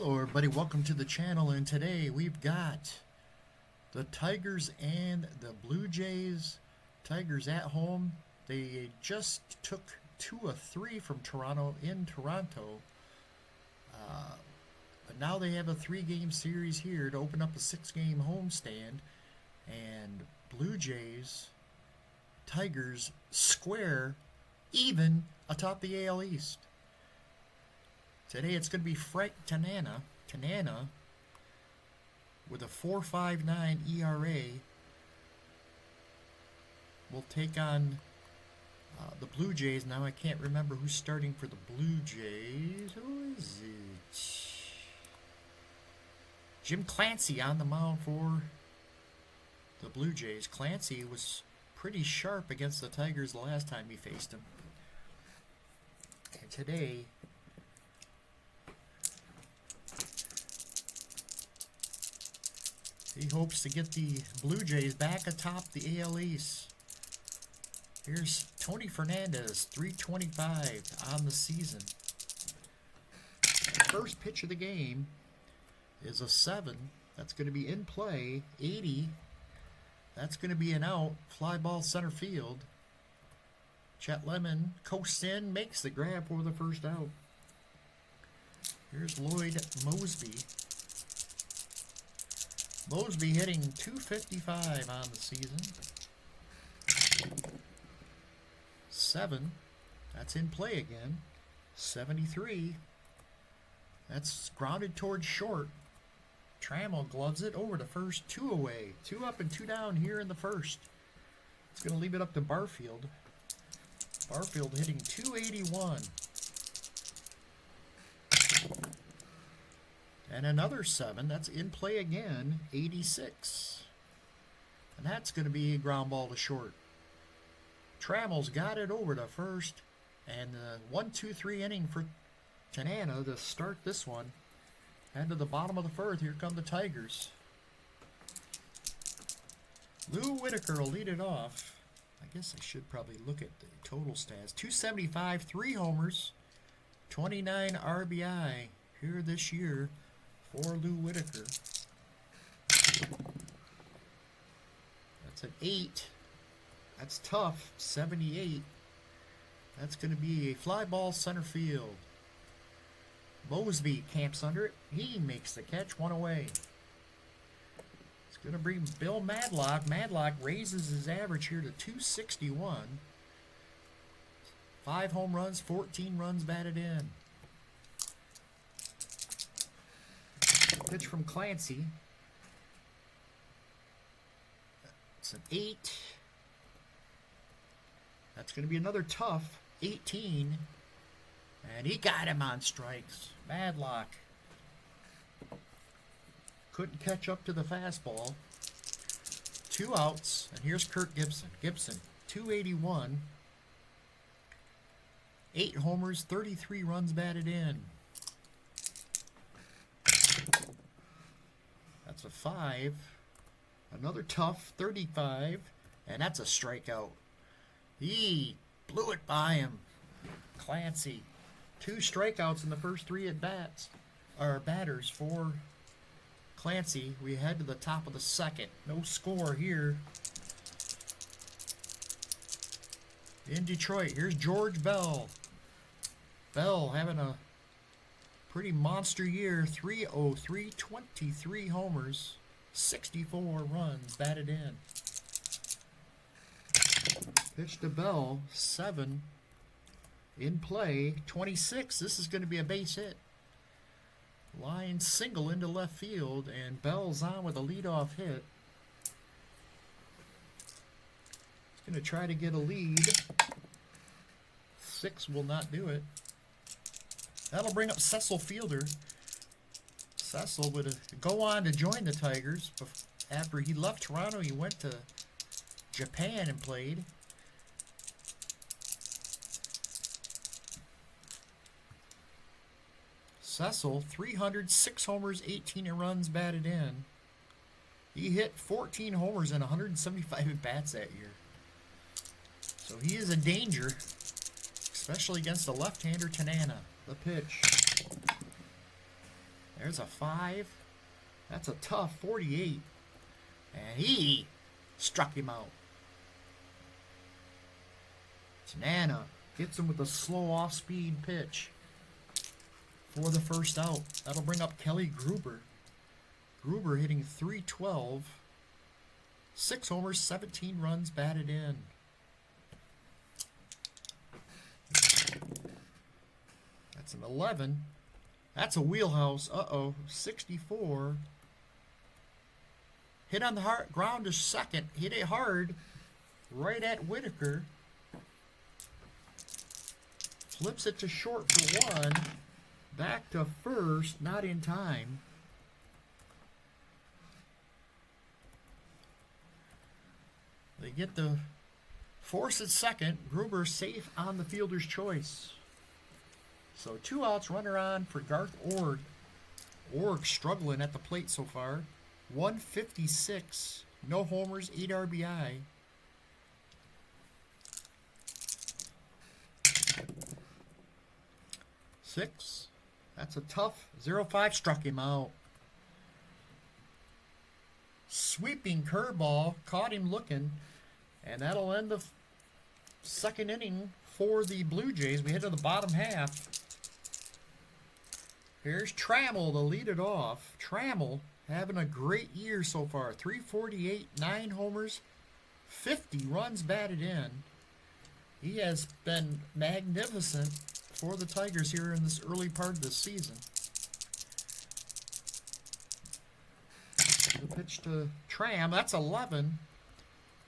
Hello everybody, welcome to the channel, and today we've got the Tigers and the Blue Jays. Tigers at home. They just took 2 of 3 from Toronto in Toronto. But now they have a 3-game series here to open up a 6-game homestand. And Blue Jays, Tigers square even atop the AL East. Today it's going to be Frank Tanana with a 4.59 ERA will take on the Blue Jays. Now I can't remember who's starting for the Blue Jays. Who is it? Jim Clancy on the mound for the Blue Jays. Clancy was pretty sharp against the Tigers the last time he faced him. And today he hopes to get the Blue Jays back atop the AL East. Here's Tony Fernandez, 325 on the season. The first pitch of the game is a 7. That's going to be in play. 80. That's going to be an out. Fly ball center field. Chet Lemon coasts in, makes the grab for the first out. Here's Lloyd Mosby. Mosby hitting 255 on the season. 7. That's in play again. 73. That's grounded towards short. Trammell gloves it over to first. 2 away. 2 up and 2 down here in the first. It's going to leave it up to Barfield. Barfield hitting 281. And another 7, that's in play again, 86. And that's going to be a ground ball to short. Trammell's got it over to first. And the 1-2-3 inning for Tanana to start this one. And to the bottom of the 4th, here come the Tigers. Lou Whitaker will lead it off. I guess I should probably look at the total stats. 275, 3 homers, 29 RBI here this year for Lou Whitaker. That's an 8. That's tough. 78. That's going to be a fly ball center field. Mosby camps under it. He makes the catch. 1 away. It's going to bring Bill Madlock. Madlock raises his average here to 261. 5 home runs, 14 runs batted in. Pitch from Clancy. It's an 8. That's going to be another tough 18. And he got him on strikes. Madlock couldn't catch up to the fastball. 2 outs. And here's Kirk Gibson. Gibson, 281. 8 homers, 33 runs batted in. That's a 5. Another tough 35. And that's a strikeout. He blew it by him. Clancy. 2 strikeouts in the first 3 at bats. Or batters for Clancy. We head to the top of the 2nd. No score here. In Detroit, here's George Bell. Bell having a pretty monster year. 303, 23 homers, 64 runs batted in. Pitch to Bell, 7. In play, 26. This is going to be a base hit. Line single into left field, and Bell's on with a leadoff hit. He's going to try to get a lead. 6 will not do it. That'll bring up Cecil Fielder. Cecil would go on to join the Tigers. After he left Toronto, he went to Japan and played. Cecil, 306 homers, 18 runs batted in. He hit 14 homers and 175 at-bats that year. So he is a danger, especially against the left-hander Tanana. The pitch. There's a 5. That's a tough 48. And he struck him out. Tanana hits him with a slow off-speed pitch for the first out. That'll bring up Kelly Gruber. Gruber hitting .312. 6 homers, 17 runs batted in. That's an 11. That's a wheelhouse. Uh-oh. 64. Hit on the ground to second. Hit it hard. Right at Whitaker. Flips it to short for 1. Back to first. Not in time. They get the force at second. Gruber safe on the fielder's choice. So 2 outs, runner on for Garth Org. Org struggling at the plate so far. 156. No homers, 8 RBI. Six. That's a tough 0-5. Struck him out. Sweeping curveball. Caught him looking. And that'll end the second inning for the Blue Jays. We head to the bottom half. Here's Trammell to lead it off. Trammell having a great year so far. .348, 9 homers, 50 runs batted in. He has been magnificent for the Tigers here in this early part of the season. The pitch to Tram. That's 11.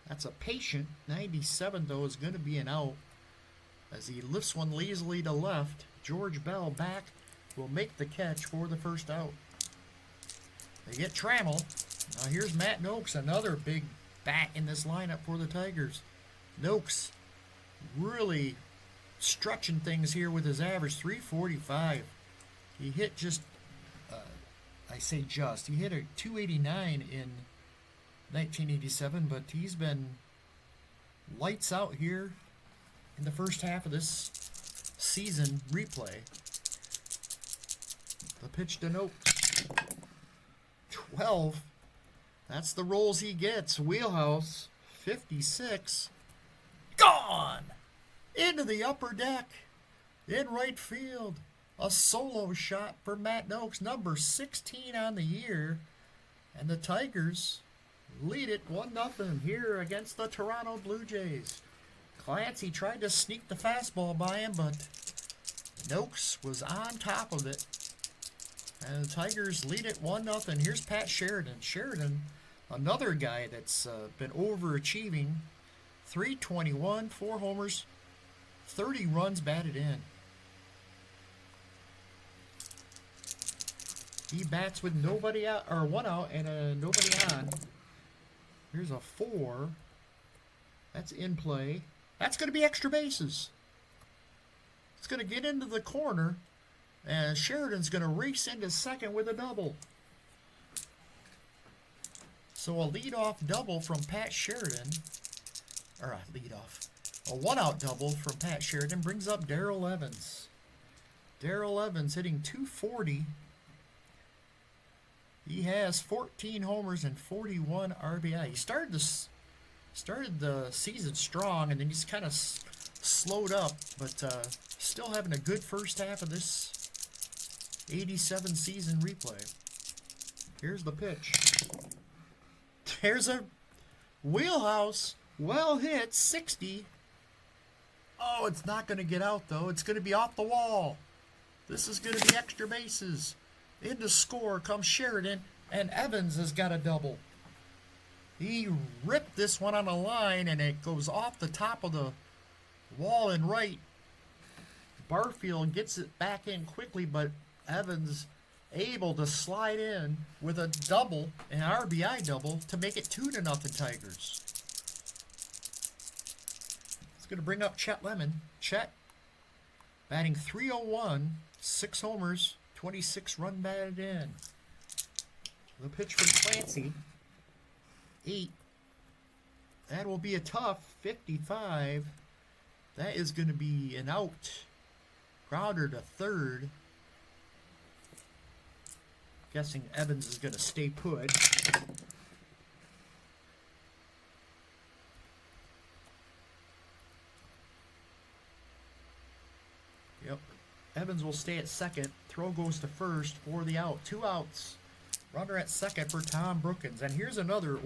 That's a patient. 97, though, is going to be an out. As he lifts one lazily to left, George Bell back will make the catch for the first out. They get Trammell. Now here's Matt Noakes, another big bat in this lineup for the Tigers. Noakes really stretching things here with his average. .345. He hit just, he hit a .289 in 1987, but he's been lights out here in the first half of this season replay. The pitch to Noakes. 12. That's the rolls he gets. Wheelhouse. 56. Gone! Into the upper deck. In right field. A solo shot for Matt Noakes. Number 16 on the year. And the Tigers lead it 1-0 here against the Toronto Blue Jays. Clancy tried to sneak the fastball by him, but Noakes was on top of it. And the Tigers lead it 1-0. Here's Pat Sheridan. Sheridan, another guy that's been overachieving. .321, 4 homers, 30 runs batted in. He bats with nobody out, or 1 out and nobody on. Here's a 4. That's in play. That's going to be extra bases. It's going to get into the corner. And Sheridan's going to race into second with a double. So a leadoff double from Pat Sheridan. Or a leadoff. A 1-out double from Pat Sheridan brings up Darrell Evans. Darrell Evans hitting .240. He has 14 homers and 41 RBI. He started the season strong, and then he's kind of slowed up, but still having a good first half of this 87 season replay. Here's the pitch. There's a wheelhouse. Well hit. 60. Oh, it's not going to get out, though. It's going to be off the wall. This is going to be extra bases. In to score comes Sheridan, and Evans has got a double. He ripped this one on a line, and it goes off the top of the wall and right. Barfield gets it back in quickly, but Evans able to slide in with a double, an RBI double, to make it 2-0 Tigers. It's going to bring up Chet Lemon. Chet batting .301, 6 homers, 26 run batted in. The pitch from Clancy. 8. That will be a tough 55. That is going to be an out. Grounder to third. Guessing Evans is going to stay put. Yep. Evans will stay at second. Throw goes to first for the out. 2 outs. Runner at second for Tom Brookins. And here's another.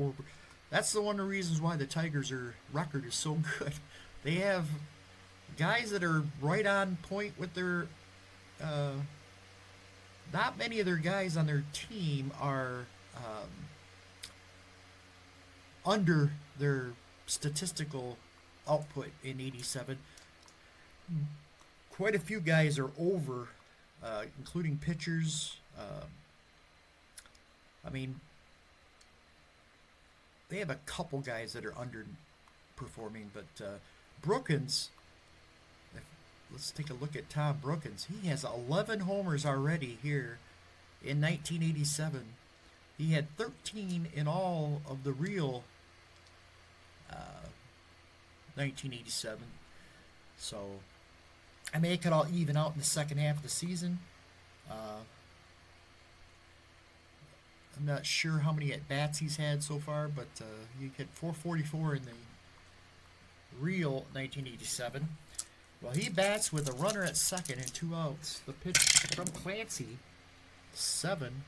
That's the one of the reasons why the Tigers' record is so good. They have guys that are right on point with their. Not many of their guys on their team are under their statistical output in 87. Quite a few guys are over, including pitchers. I mean, they have a couple guys that are underperforming, but Brookins, let's take a look at Tom Brookins. He has 11 homers already here in 1987. He had 13 in all of the real 1987. So, I mean, it could all even out in the second half of the season. I'm not sure how many at-bats he's had so far, but he hit 444 in the real 1987. Well, he bats with a runner at second and 2 outs. The pitch from Clancy, 7.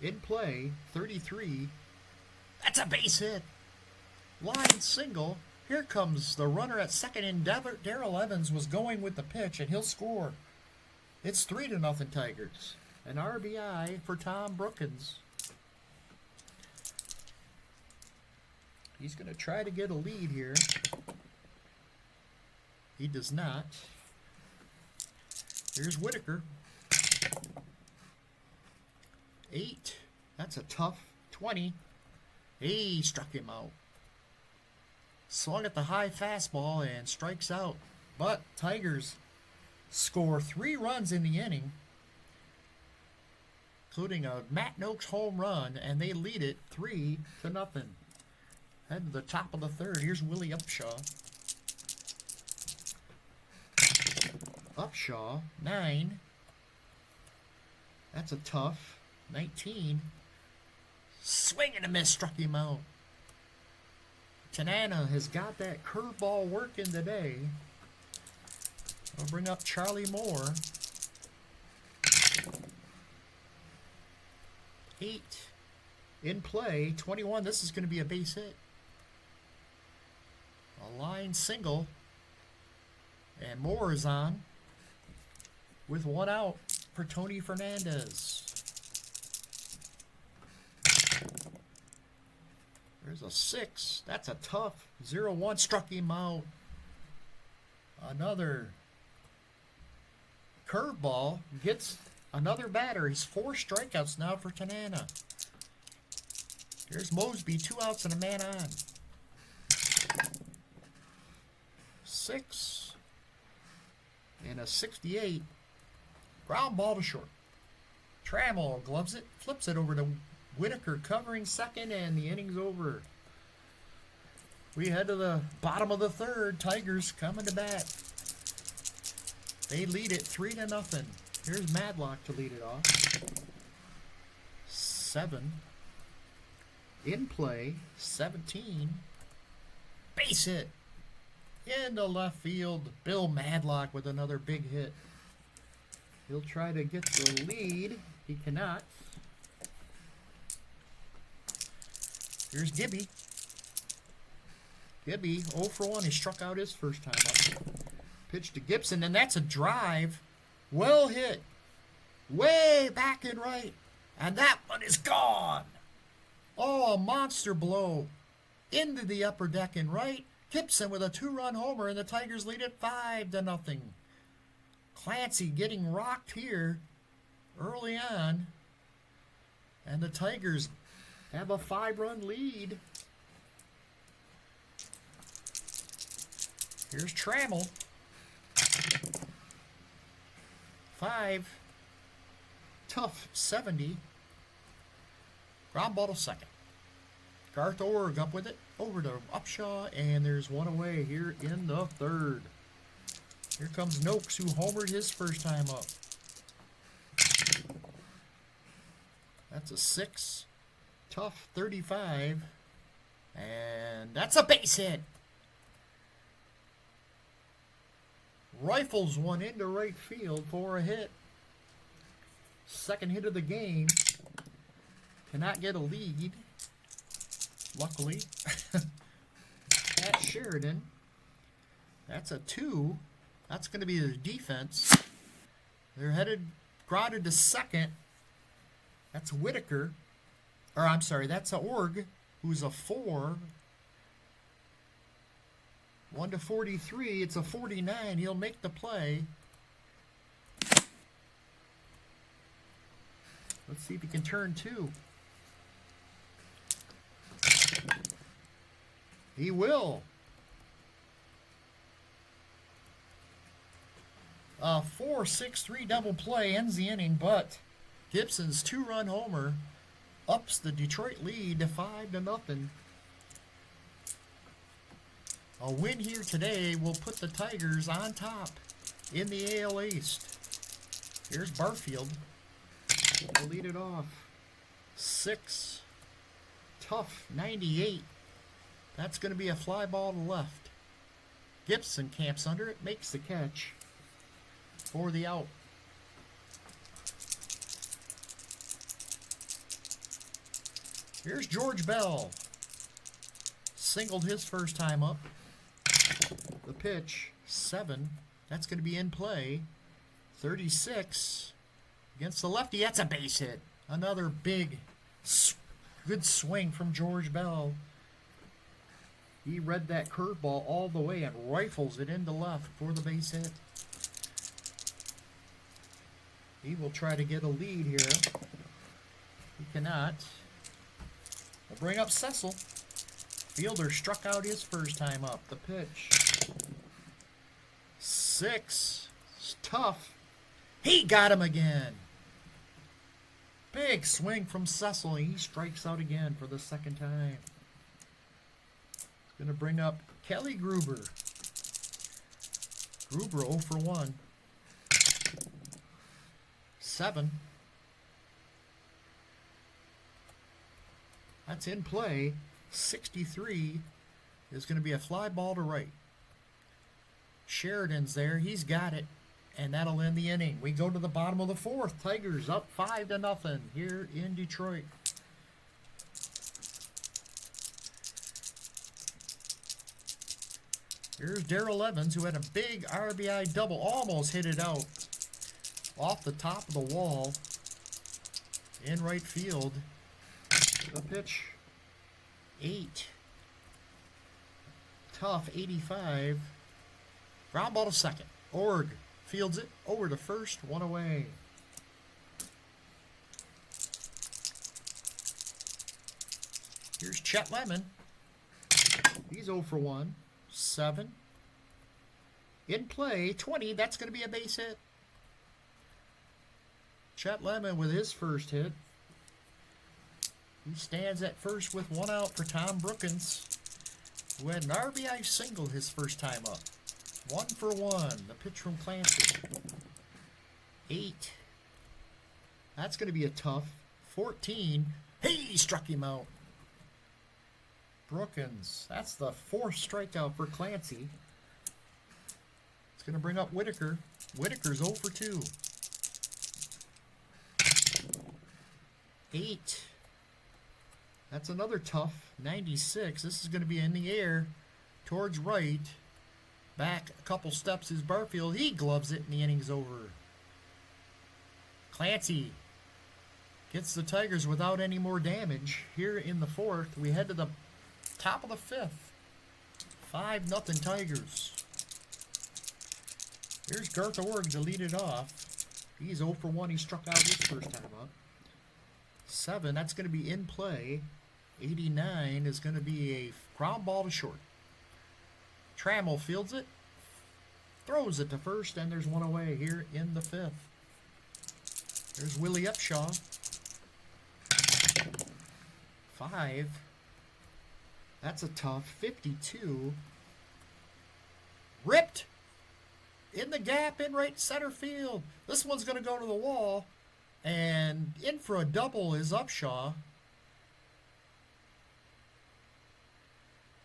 In play, 33. That's a base hit. Line single. Here comes the runner at second, and Darrell Evans was going with the pitch, and he'll score. It's 3-0 Tigers. An RBI for Tom Brookins. He's going to try to get a lead here. He does not. Here's Whitaker. 8. That's a tough 20. He struck him out. Swung at the high fastball and strikes out. But Tigers score 3 runs in the inning, including a Matt Noakes home run, and they lead it 3-0. Head to the top of the third. Here's Willie Upshaw. Upshaw, 9. That's a tough 19. Swing and a miss, struck him out. Tanana has got that curveball working today. I'll bring up Charlie Moore. 8. In play, 21. This is going to be a base hit. A line single. And Moore is on with 1 out for Tony Fernandez. There's a 6. That's a tough 0-1. Struck him out. Another curveball gets another batter. He's 4 strikeouts now for Tanana. Here's Mosby, 2 outs and a man on. 6 and a 68. Ground ball to short. Trammell gloves it, flips it over to Whitaker covering second, and the inning's over. We head to the bottom of the third. Tigers coming to bat. They lead it 3-0. Here's Madlock to lead it off. 7. In play, 17. Base hit. Into left field. Bill Madlock with another big hit. He'll try to get the lead. He cannot. Here's Gibby. Gibby, 0 for 1. He struck out his first time up. Pitch to Gibson, and that's a drive. Well hit. Way back and right. And that one is gone. Oh, a monster blow. Into the upper deck and right. Gibson with a 2-run homer, and the Tigers lead it 5-0. Clancy getting rocked here early on. And the Tigers have a 5-run lead. Here's Trammell. 5. Tough 70. Ground ball to second. Garth Org up with it. Over to Upshaw, and there's 1 away here in the third. Here comes Noakes, who homered his first time up. That's a 6. Tough 35. And that's a base hit. Rifles one into right field for a hit. Second hit of the game. Cannot get a lead. Luckily. At Sheridan. That's a 2. That's going to be the defense. They're grounded to second. That's Whitaker. Or I'm sorry, that's a Org, who's a 4. 1 to 43. It's a 49. He'll make the play. Let's see if he can turn 2. He will. 4-6-3 double play ends the inning, but Gibson's 2-run homer ups the Detroit lead to 5-0. A win here today will put the Tigers on top in the AL East. Here's Barfield. We'll lead it off. 6. Tough 98. That's going to be a fly ball to left. Gibson camps under it, makes the catch for the out. Here's George Bell. Singled his first time up. The pitch, 7. That's going to be in play. 36 against the lefty. That's a base hit. Another big, good swing from George Bell. He read that curveball all the way and rifles it into left for the base hit. He will try to get a lead here. He cannot. We'll bring up Cecil. Fielder struck out his first time up. The pitch. 6. It's tough. He got him again. Big swing from Cecil. He strikes out again for the second time. Going to bring up Kelly Gruber. Gruber 0 for 1. 7. That's in play. 63 is going to be a fly ball to right. Sheridan's there. He's got it. And that'll end the inning. We go to the bottom of the 4th. Tigers up 5-0 here in Detroit. Here's Darrell Evans, who had a big RBI double. Almost hit it out off the top of the wall in right field. The pitch, 8. Tough, 85. Ground ball to second. Org fields it over to first, 1 away. Here's Chet Lemon. He's 0 for 1. 7. In play, 20. That's going to be a base hit. Chet Lemon with his first hit. He stands at first with 1 out for Tom Brookins, who had an RBI single his first time up. 1 for 1. The pitch from Clancy. 8. That's going to be a tough. 14. He struck him out. Brookins. That's the 4th strikeout for Clancy. It's going to bring up Whitaker. Whitaker's 0 for 2. 8. That's another tough. 96. This is going to be in the air towards right. Back a couple steps is Barfield. He gloves it and the inning's over. Clancy gets the Tigers without any more damage. Here in the 4th, we head to the top of the 5th. 5-0 Tigers. Here's Garth Org to lead it off. He's 0 for 1. He struck out his first time up. 7. That's going to be in play. 89 is going to be a ground ball to short. Trammell fields it. Throws it to first, and there's 1 away here in the 5th. There's Willie Upshaw. 5. That's a tough. 52. Ripped in the gap in right center field. This one's going to go to the wall, And in for a double is Upshaw.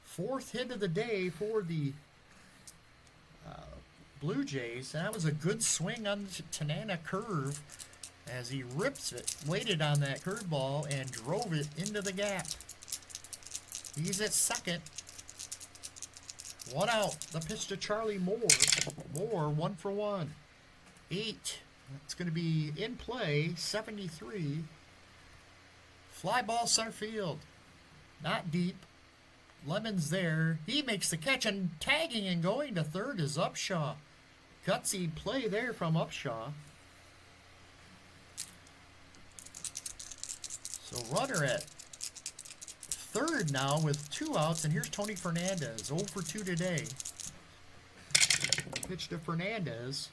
Fourth hit of the day for the Blue Jays. That was a good swing on the Tanana curve as he rips it, waited on that curveball, and drove it into the gap. He's at second. One out. The pitch to Charlie Moore. Moore, 1 for 1. 8. It's going to be in play, 73. Fly ball center field. Not deep. Lemon's there. He makes the catch, and tagging and going to third is Upshaw. Gutsy play there from Upshaw. So runner at third now with 2 outs, and here's Tony Fernandez, 0 for 2 today. Pitch to Fernandez.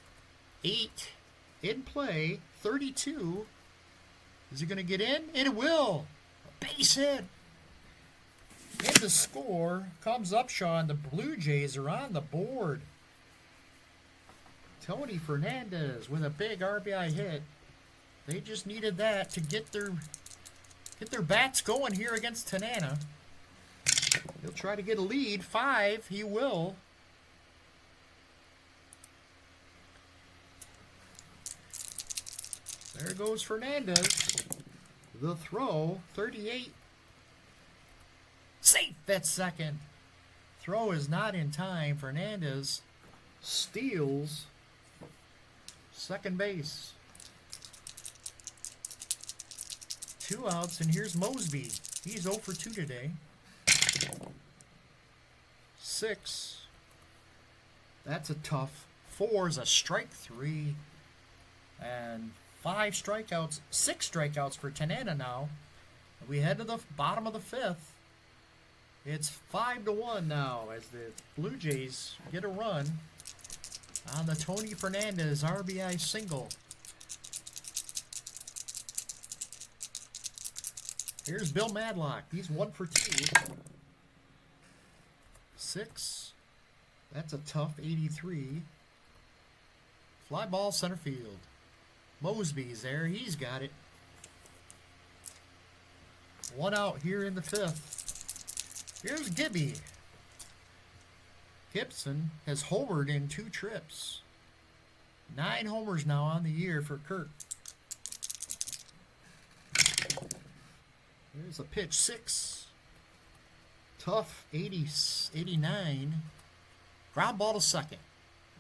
8 in play, 32. Is he going to get in? It will. A base hit. In the score comes Upshaw, and the Blue Jays are on the board. Tony Fernandez with a big RBI hit. They just needed that to get their bats going here against Tanana. He'll try to get a lead. 5, he will. There goes Fernandez. The throw, 38. Safe at second. Throw is not in time. Fernandez steals second base. 2 outs, and here's Mosby. He's 0 for 2 today. 6. That's a tough. 4 is a strike 3. And 5 strikeouts, 6 strikeouts for Tanana now. We head to the bottom of the 5th. It's 5-1 now as the Blue Jays get a run on the Tony Fernandez RBI single. Here's Bill Madlock. He's 1 for 2. 6. That's a tough 83. Fly ball center field. Mosby's there. He's got it. 1 out here in the 5th. Here's Gibby. Gibson has homered in 2 trips. 9 homers now on the year for Kirk. There's a pitch. 6. Tough 89. Ground ball to second.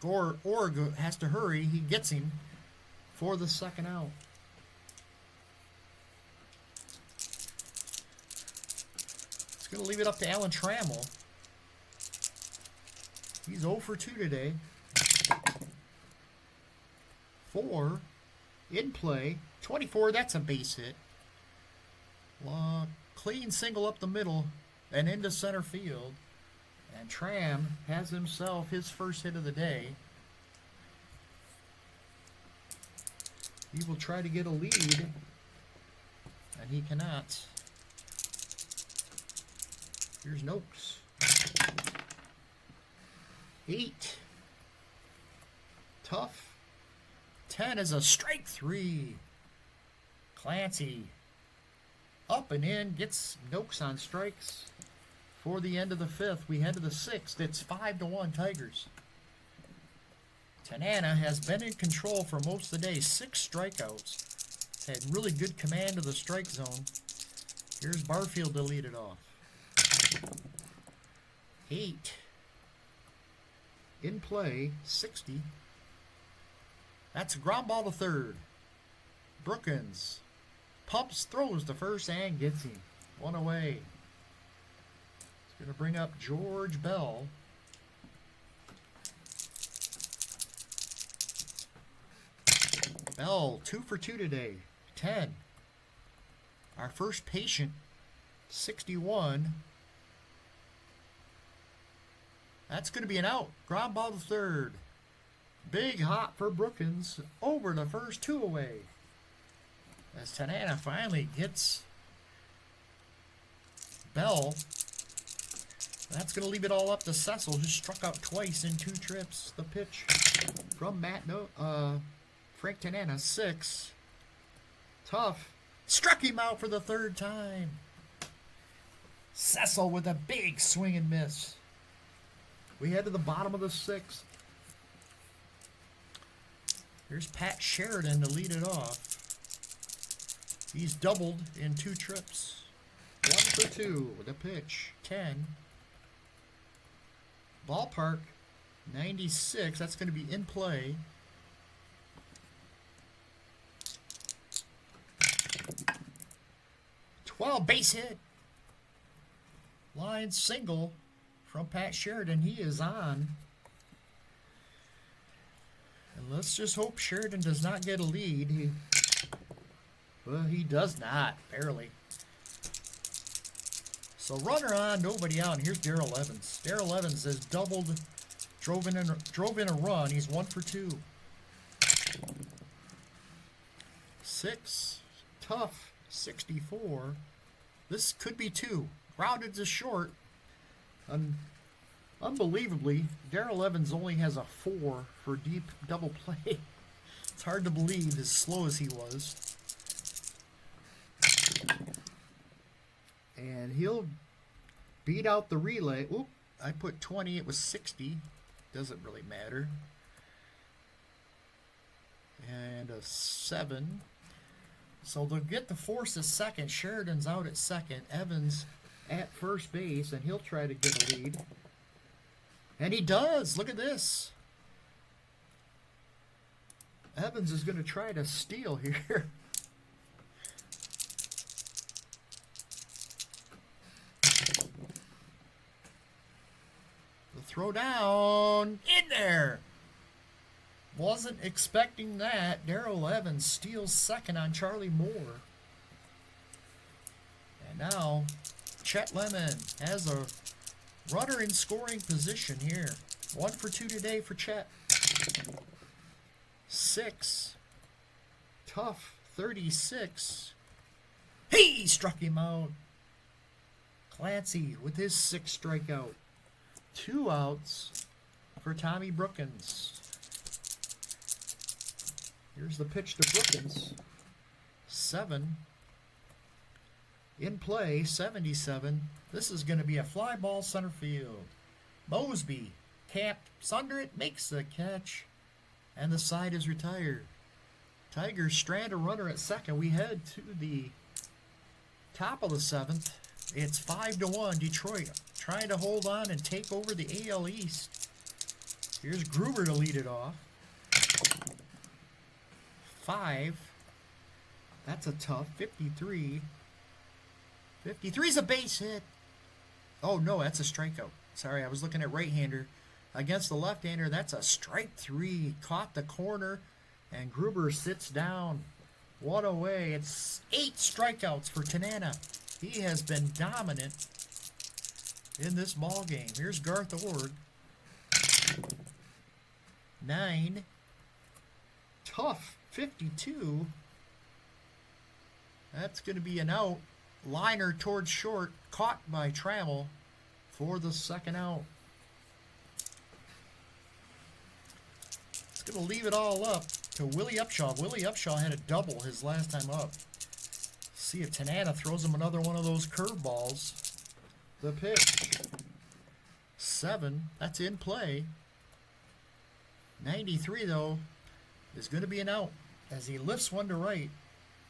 Org has to hurry. He gets him for the second out. It's going to leave it up to Alan Trammell. He's 0 for 2 today. 4 in play. 24, that's a base hit. Clean single up the middle and into center field. And Tram has himself his first hit of the day. He will try to get a lead, and he cannot. Here's Noakes. 8. Tough. 10 is a strike 3. Clancy up and in, gets Noakes on strikes for the end of the 5th. We head to the 6th. It's 5-1 Tigers. Tanana has been in control for most of the day. 6 strikeouts. Had really good command of the strike zone. Here's Barfield to lead it off. 8. In play, 60. That's a ground ball to third. Brookins pumps, throws to first, and gets him. 1 away. It's going to bring up George Bell. Bell, 2 for 2 today. 10. Our first patient, 61. That's going to be an out. Ground ball to third. Big hop for Brookins. Over the first, 2 away. As Tanana finally gets Bell. That's going to leave it all up to Cecil, who struck out twice in 2 trips. The pitch from Frank Tanana, 6. Tough. Struck him out for the third time. Cecil with a big swing and miss. We head to the bottom of the sixth. Here's Pat Sheridan to lead it off. He's doubled in 2 trips. 1 for 2 with a pitch. 10. Ballpark 96. That's going to be in play. Base hit. Line single from Pat Sheridan. He is on. And let's just hope Sheridan does not get a lead. Well, he does not. Barely. So runner on, nobody out. And here's Darrell Evans. Darrell Evans has doubled, drove in a run. He's 1 for 2. 6. Tough. 64. This could be 2. Grounded to short. Unbelievably, Darrell Evans only has a 4 for deep double play. It's hard to believe as slow as he was. And he'll beat out the relay. Oop, I put 20. It was 60. Doesn't really matter. And a 7. So they'll get the force at second. Sheridan's out at second. Evans at first base, and he'll try to get a lead. And he does. Look at this. Evans is going to try to steal here. The throw down. In there. Wasn't expecting that. Darrell Evans steals second on Charlie Moore. And now Chet Lemon has a runner in scoring position here. 1 for 2 today for Chet. 6. Tough. 36. He struck him out. Clancy with his 6th strikeout. 2 outs for Tommy Brookins. Here's the pitch to Brookins. 7. In play, 77. This is going to be a fly ball center field. Mosby caps under it, makes the catch, and the side is retired. Tigers strand a runner at second. We head to the top of the 7th. It's 5-1. Detroit trying to hold on and take over the AL East. Here's Gruber to lead it off. 5. That's a tough. 53. 53's a base hit. Oh, no, that's a strikeout. Sorry, I was looking at right-hander. Against the left-hander, that's a strike 3. Caught the corner, and Gruber sits down. What away. It's 8 strikeouts for Tanana. He has been dominant in this ball game. Here's Garth Org. 9. Tough. 52. That's going to be an out. Liner towards short. Caught by Trammell for the second out. It's going to leave it all up to Willie Upshaw. Willie Upshaw had a double his last time up. See if Tanana throws him another one of those curveballs. The pitch. 7. That's in play. 93, though, is going to be an out as he lifts one to right.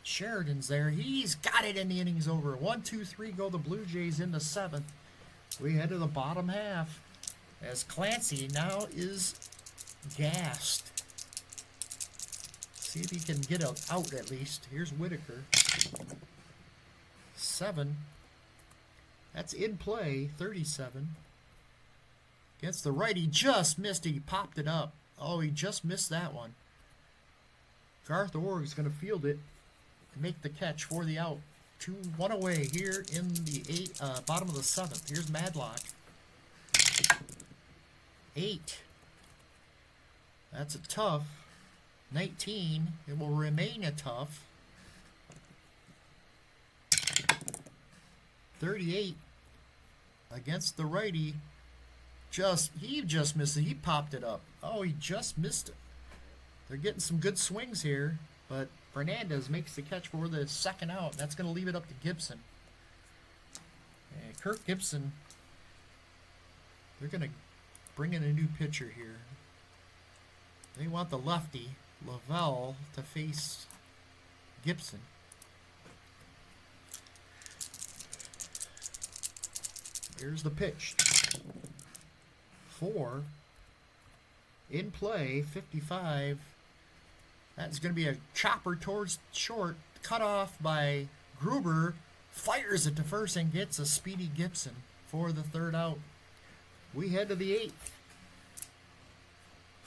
Sheridan's there. He's got it, and the inning's over. 1, 2, 3 go the Blue Jays in the 7th. We head to the bottom half as Clancy now is gassed. See if he can get it out at least. Here's Whitaker. 7. That's in play. 37. Against the right, he just missed it. He popped it up. Oh, he just missed that one. Garth Org is going to field it and make the catch for the out. 2-1 away here in the bottom of the 7th. Here's Madlock. 8. That's a tough. 19. It will remain a tough. 38. Against the righty. He just missed it. He popped it up. Oh, he just missed it. They're getting some good swings here. But Fernandez makes the catch for the second out. That's going to leave it up to Gibson. And Kirk Gibson, they're going to bring in a new pitcher here. They want the lefty, Lavelle, to face Gibson. Here's the pitch. 4. In play, 55. That's going to be a chopper towards short. Cut off by Gruber. Fires it to first and gets a speedy Gibson for the third out. We head to the 8th.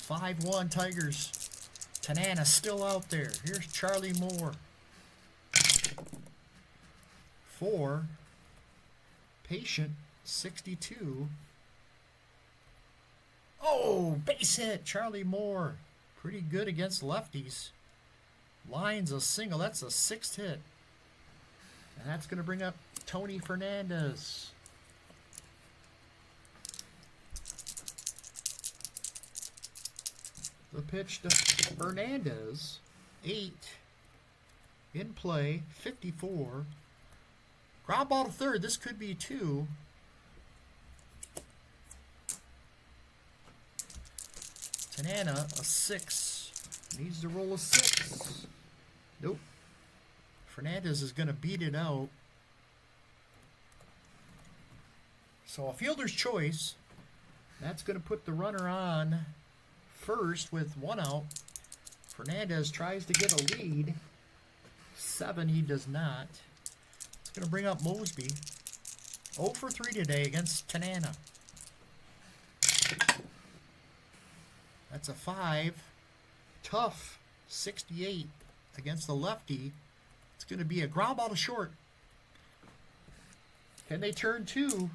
5-1 Tigers. Tanana still out there. Here's Charlie Moore. 4. Patient, 62. Oh, base hit. Charlie Moore. Pretty good against lefties. Lines a single. That's a 6th hit. And that's going to bring up Tony Fernandez. The pitch to Fernandez. 8. In play. 54. Ground ball to third. This could be 2. Tanana, a 6. Needs to roll a 6. Nope. Fernandez is going to beat it out. So a fielder's choice. That's going to put the runner on first with 1 out. Fernandez tries to get a lead. 7, he does not. It's going to bring up Mosby. 0 for 3 today against Tanana. That's a 5. Tough, 68 against the lefty. It's going to be a ground ball to short. Can they turn 2?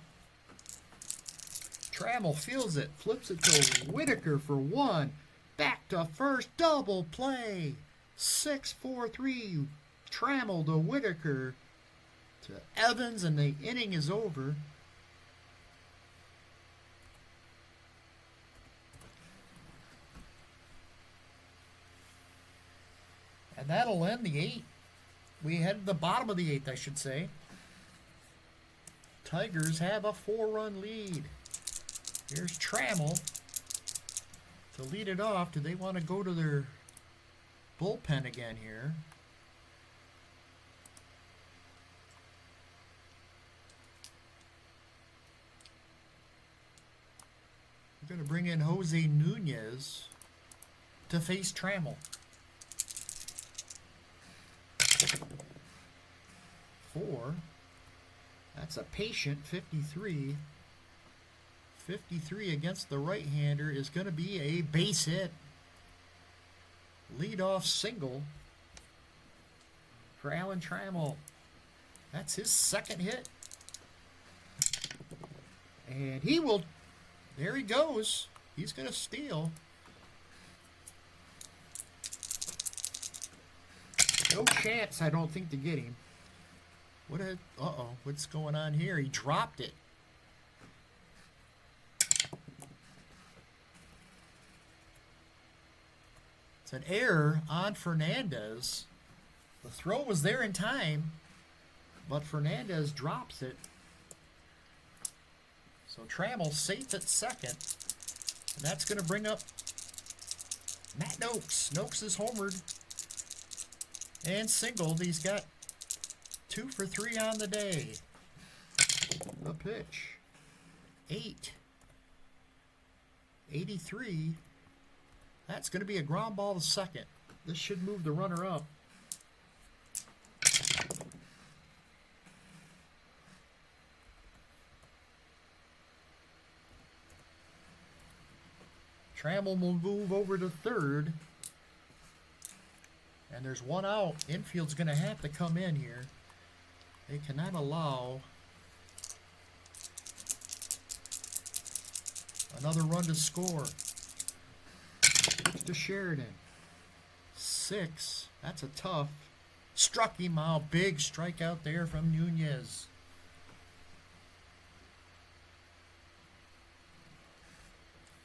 Trammell fields it, flips it to Whitaker for 1. Back to first, double play. 6-4-3. Trammell to Whitaker to Evans, and the inning is over. And that'll end the 8th. We head to the bottom of the 8th, I should say. Tigers have a 4-run lead. Here's Trammell to lead it off. Do they want to go to their bullpen again here? We're going to bring in Jose Nunez to face Trammell. 4. That's a patient, 53. 53 against the right-hander is going to be a base hit. Leadoff single for Alan Trammell. That's his 2nd hit. And he will, there he goes. He's going to steal. No chance, I don't think, to get him. What's going on here? He dropped it. It's an error on Fernandez. The throw was there in time, but Fernandez drops it. So Trammell safe at 2nd. And that's going to bring up Matt Noakes. Noakes is homered and singled. He's got 2 for 3 on the day. The pitch. 8. 83. That's going to be a ground ball to second. This should move the runner up. Trammell will move over to third. And there's 1 out. Infield's going to have to come in here. They cannot allow another run to score. To Sheridan. 6. That's a tough. Struck him out. Big strikeout there from Nunez.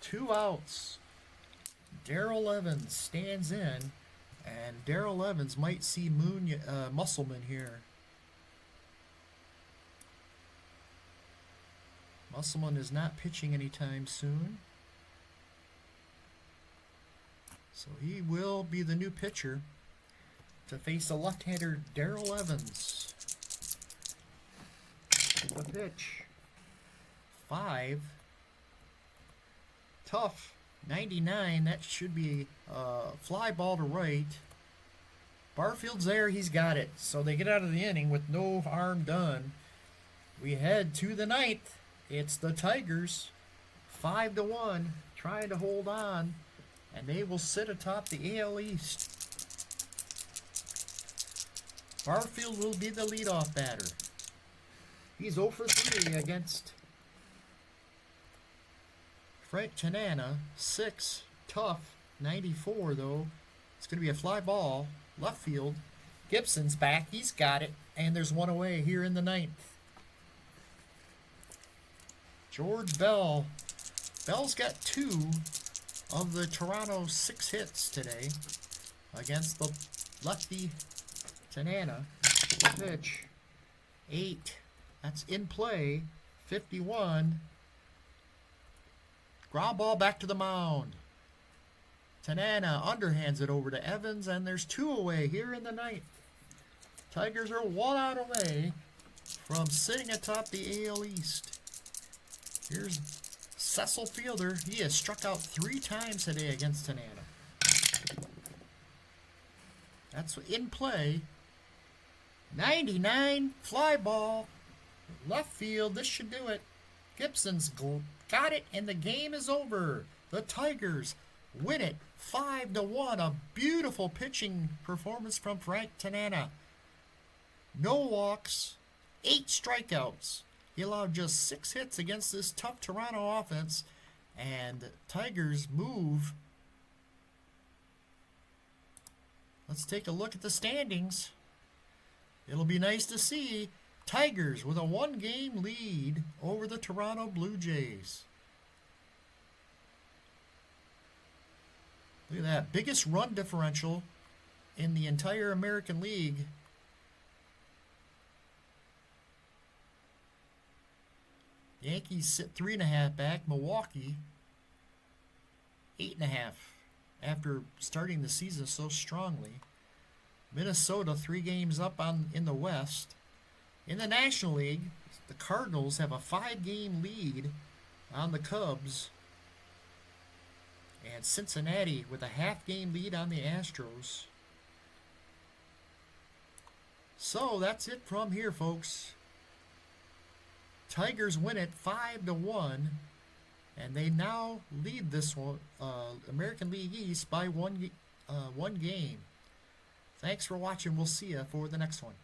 Two outs. Darrell Evans stands in. And Darrell Evans might see Musselman here. Musselman is not pitching anytime soon. So he will be the new pitcher to face the left-hander Darrell Evans. The pitch. 5. Tough. 99. That should be a fly ball to right. Barfield's there. He's got it. So they get out of the inning with no harm done. We head to the 9th. It's the Tigers. 5-1. Trying to hold on. And they will sit atop the AL East. Barfield will be the leadoff batter. He's 0 for 3 against Frank Tanana. 6. Tough. 94 though. It's going to be a fly ball. Left field. Gibson's back. He's got it. And there's one away here in the 9th. George Bell. Bell's got 2 of the Toronto 6 hits today against the lefty Tanana. Pitch. 8. That's in play. 51. Ground ball back to the mound. Tanana underhands it over to Evans, and there's 2 away here in the 9th. Tigers are 1 out away from sitting atop the AL East. Here's Cecil Fielder. He has struck out 3 times today against Tanana. That's in play. 99 fly ball. Left field. This should do it. Gibson's got it, and the game is over. The Tigers win it 5-1. A beautiful pitching performance from Frank Tanana. No walks, 8 strikeouts. He allowed just 6 hits against this tough Toronto offense, and Tigers move. Let's take a look at the standings. It'll be nice to see Tigers with a 1-game lead over the Toronto Blue Jays. Look at that. Biggest run differential in the entire American League. Yankees sit 3.5 back. Milwaukee 8.5 after starting the season so strongly. Minnesota 3 games up in the West. In the National League, the Cardinals have a 5-game lead on the Cubs. And Cincinnati with a half-game lead on the Astros. So that's it from here, folks. Tigers win it 5-1, and they now lead this one, American League East by one game. Thanks for watching. We'll see you for the next one.